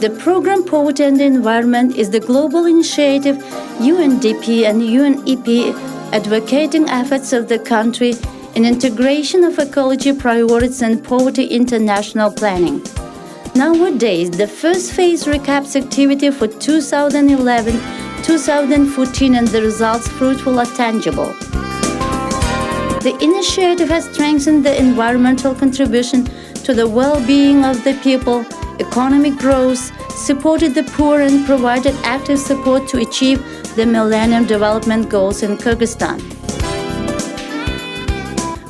The program Poverty and the Environment is the global initiative UNDP and UNEP advocating efforts of the country in integration of ecology priorities and poverty international planning. Nowadays, the first phase recaps activity for 2011-2014 and the results fruitful are tangible. The initiative has strengthened the environmental contribution to the well-being of the people, economic growth, supported the poor and provided active support to achieve the Millennium Development Goals in Kyrgyzstan.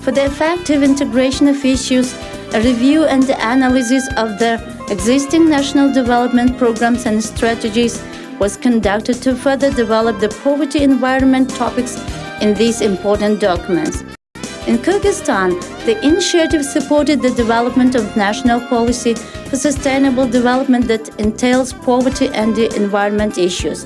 For the effective integration of issues, a review and analysis of the existing national development programs and strategies was conducted to further develop the poverty environment topics in these important documents. In Kyrgyzstan, the initiative supported the development of national policy for sustainable development that entails poverty and the environment issues.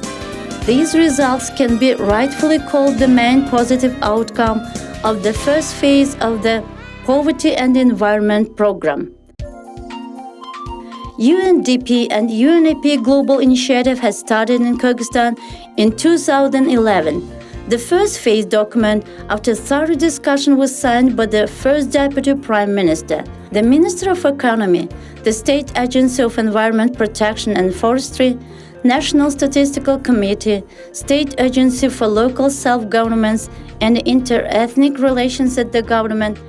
These results can be rightfully called the main positive outcome of the first phase of the Poverty and Environment Program. UNDP and UNEP Global Initiative has started in Kyrgyzstan in 2011. The first phase document, after thorough discussion, was signed by the first Deputy Prime Minister, the Minister of Economy, the State Agency of Environment Protection and Forestry, National Statistical Committee, State Agency for Local Self-Governments and Inter-Ethnic Relations at the Government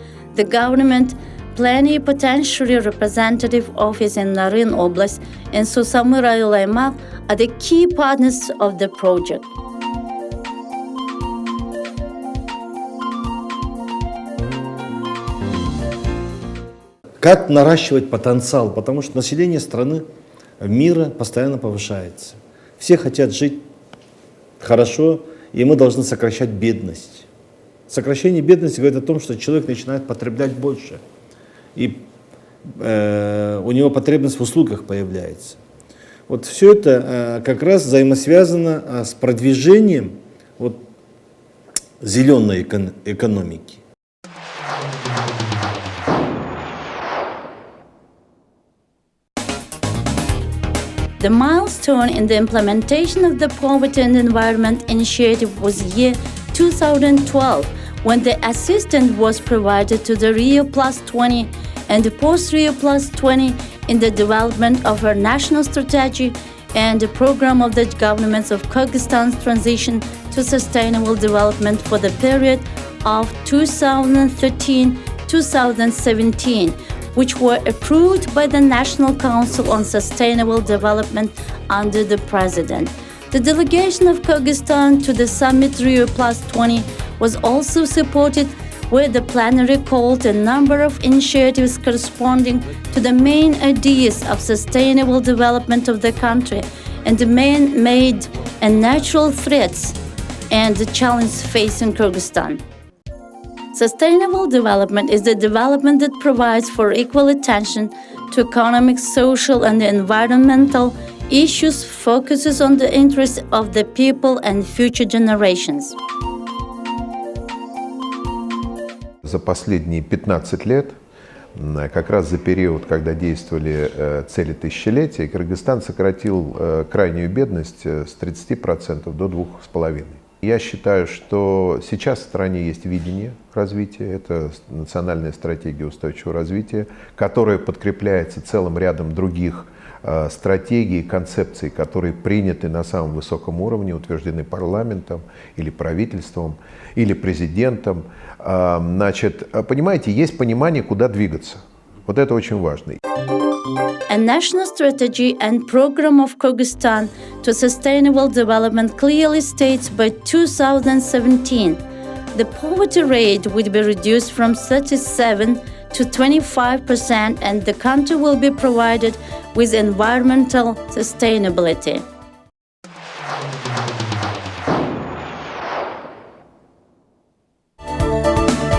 Plenipotentiary Representative Office in Nарын Oblast and Susamı Rayonaymak are the key partners of the project. Как наращивать потенциал? Потому что население страны, мира постоянно повышается. Все хотят жить хорошо, и мы должны сокращать бедность. Сокращение бедности говорит о том, что человек начинает потреблять больше, и у него потребность в услугах появляется. Вот все это как раз взаимосвязано с продвижением зеленой экономики. The milestone in the implementation of the Poverty and Environment Initiative was year 2012, when the assistance was provided to the Rio Plus 20 and the post-Rio Plus 20 in the development of our national strategy and the program of the governments of Kyrgyzstan's transition to sustainable development for the period of 2013-2017, which were approved by the National Council on Sustainable Development under the President. The delegation of Kyrgyzstan to the summit Rio Plus 20 was also supported, where the plenary called a number of initiatives corresponding to the main ideas of sustainable development of the country and the man-made and natural threats and the challenges facing Kyrgyzstan. Sustainable development is the development that provides for equal attention to economic, social, and environmental issues, focuses on the interests of the people and future generations. За последние 15 лет, как раз за период, когда действовали цели тысячелетия, Кыргызстан сократил крайнюю бедность с 30% до 2,5%. Я считаю, что сейчас в стране есть видение развития, это национальная стратегия устойчивого развития, которая подкрепляется целым рядом других стратегий, концепций, которые приняты на самом высоком уровне, утверждены парламентом или правительством, или президентом. Значит, понимаете, есть понимание, куда двигаться. Вот это очень важно. A national strategy and program of Kyrgyzstan to sustainable development clearly states by 2017 the poverty rate would be reduced from 37% to 25% and the country will be provided with environmental sustainability.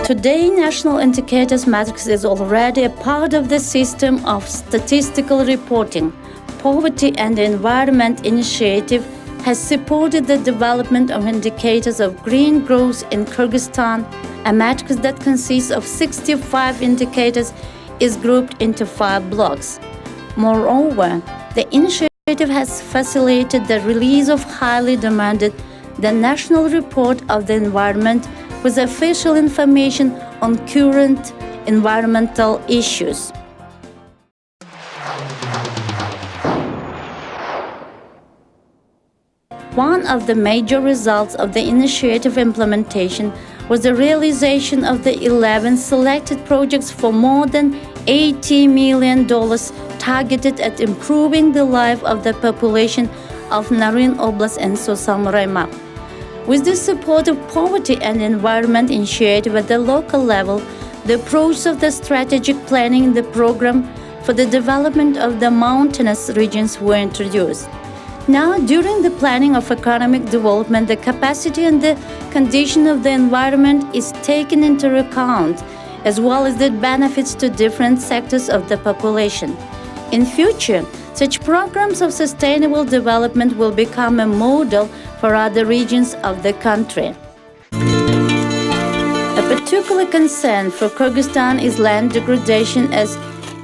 Today, National Indicators Matrix is already a part of the system of statistical reporting. Poverty and the Environment Initiative has supported the development of indicators of green growth in Kyrgyzstan. A matrix that consists of 65 indicators is grouped into 5 blocks. Moreover, the initiative has facilitated the release of highly demanded the National Report of the Environment with official information on current environmental issues. One of the major results of the initiative implementation was the realization of the 11 selected projects for more than $80 million targeted at improving the life of the population of Naryn Oblast and Susamur Aymaq. With the support of Poverty and Environment Initiative at the local level, the approach of the strategic planning in the program for the development of the mountainous regions were introduced. Now, during the planning of economic development, the capacity and the condition of the environment is taken into account, as well as the benefits to different sectors of the population. In future, such programs of sustainable development will become a model for other regions of the country. A particular concern for Kyrgyzstan is land degradation, as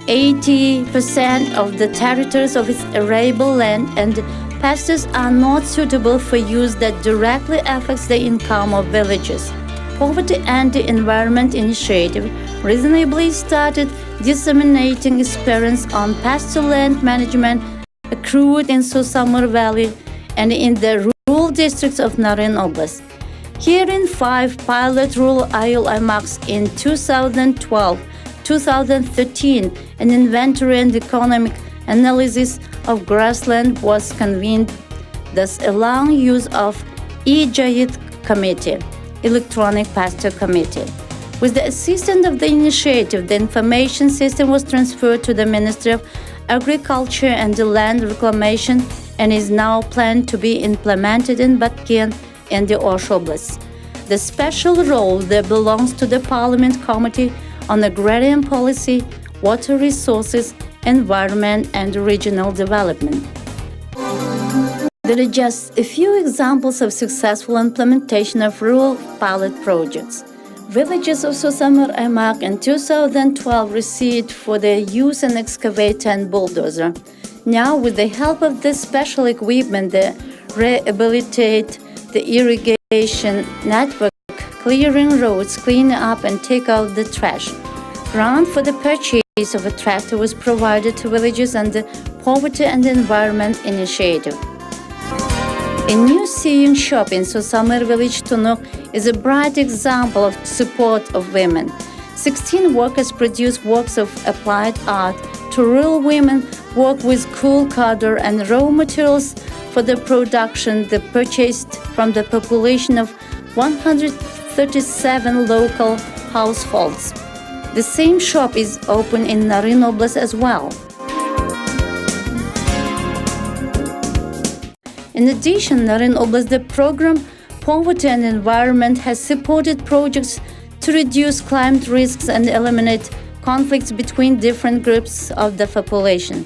80% of the territories of its arable land and pastures are not suitable for use that directly affects the income of villages. Poverty and the Environment Initiative reasonably started disseminating experience on pasture land management accrued in Susamur Valley and in the rural districts of Naryn Oblast. Herein, 5 pilot rural Ayul Aymaqs in 2012-2013, an inventory and economic analysis of grassland was convened, thus allowing use of E-Jayit Committee, Electronic Pasture Committee. With the assistance of the initiative, the information system was transferred to the Ministry of Agriculture and the Land Reclamation and is now planned to be implemented in Batken and the Osh Oblast. The special role that belongs to the Parliament Committee on Agrarian Policy, Water Resources, Environment and Regional Development. There are just a few examples of successful implementation of rural pilot projects. Villages of Susamur Aymaq in 2012 received for their use an excavator and bulldozer. Now, with the help of this special equipment, they rehabilitate the irrigation network, clearing roads, clean up and take out the trash. Grant for the purchase of a tractor was provided to villages under Poverty and Environment Initiative. A new sewing shop in Susamur village, Tunuk, is a bright example of support of women. 16 workers produce works of applied art to rural women, work with cool cardor and raw materials for the production they purchased from the population of 137 local households. The same shop is open in Naryn Oblast as well. In addition, Naryn Oblast, the program Poverty and Environment has supported projects to reduce climate risks and eliminate conflicts between different groups of the population.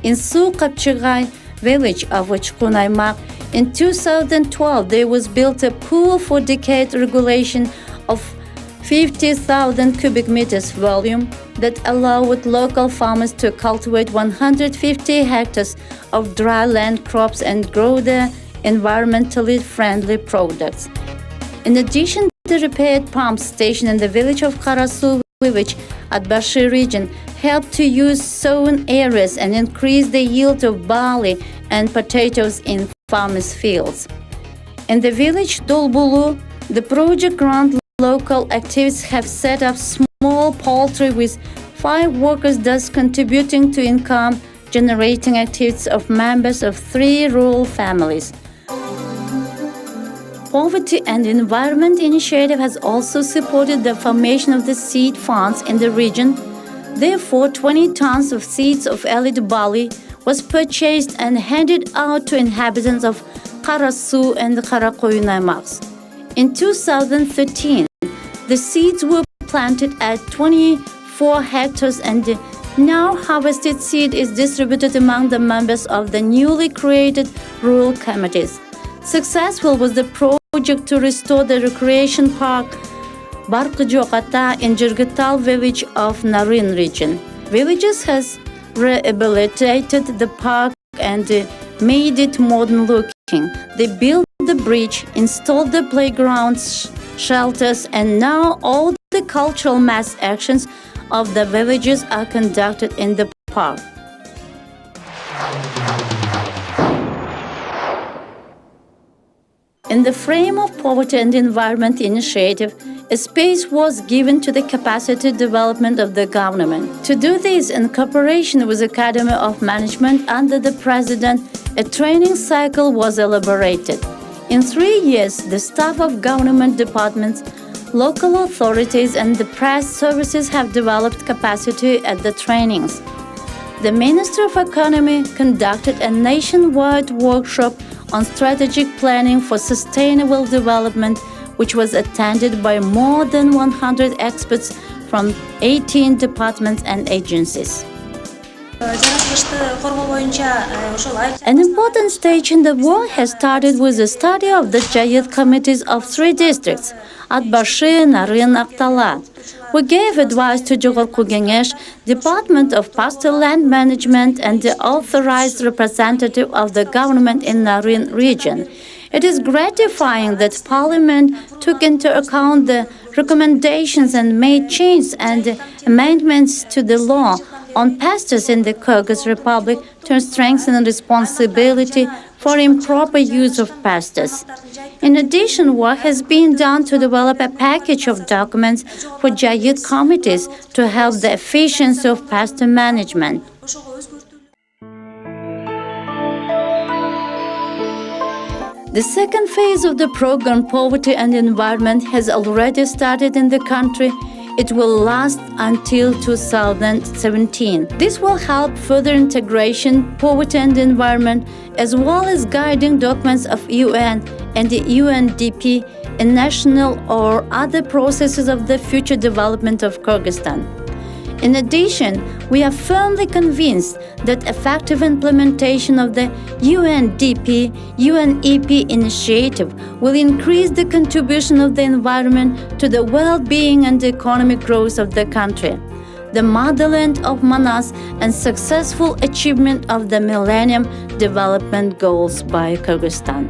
In Su-Kapchigay village of Uchkun Aymaq, in 2012, there was built a pool for decade regulation of 50,000 cubic meters volume that allowed local farmers to cultivate 150 hectares of dry land crops and grow their environmentally friendly products. In addition, the repaired pump station in the village of Karasu village at Bashir region helped to use sown areas and increase the yield of barley and potatoes in farmers' fields. In the village Dolbulu, the project grant local activists have set up small poultry with 5 workers, thus contributing to income generating activities of members of 3 rural families. Poverty and Environment Initiative has also supported the formation of the seed funds in the region. Therefore, 20 tons of seeds of elite barley was purchased and handed out to inhabitants of Karasu and Karakoyun Aymaqs. In 2013, the seeds were planted at 24 hectares and the now harvested seed is distributed among the members of the newly created rural committees. Successful was the project to restore the recreation park Barkijokata in Jirgital village of Naryn region. Villages has rehabilitated the park and made it modern looking. They built the bridge, installed the playgrounds, shelters, and now all the cultural mass actions of the villages are conducted in the park. In the frame of Poverty and Environment Initiative, a space was given to the capacity development of the government. To do this, in cooperation with the Academy of Management under the President, a training cycle was elaborated. In 3 years, the staff of government departments, local authorities, and the press services have developed capacity at the trainings. The Minister of Economy conducted a nationwide workshop on strategic planning for sustainable development, which was attended by more than 100 experts from 18 departments and agencies. An important stage in the work has started with the study of the JAYID committees of 3 districts, Atbashi, Naryn, Aktala. We gave advice to Jogorku Kengesh, Department of Pastoral Land Management, and the authorized representative of the government in Naryn region. It is gratifying that Parliament took into account the recommendations and made changes and amendments to the law on pastures in the Kyrgyz Republic to strengthen responsibility for improper use of pastures. In addition, work has been done to develop a package of documents for JAYID committees to help the efficiency of pasture management. The second phase of the program, Poverty and Environment, has already started in the country. It will last until 2017. This will help further integration, poverty and environment, as well as guiding documents of UN and the UNDP in national or other processes of the future development of Kyrgyzstan. In addition, we are firmly convinced that effective implementation of the UNDP-UNEP initiative will increase the contribution of the environment to the well-being and economic growth of the country, the motherland of Manas, and successful achievement of the Millennium Development Goals by Kyrgyzstan.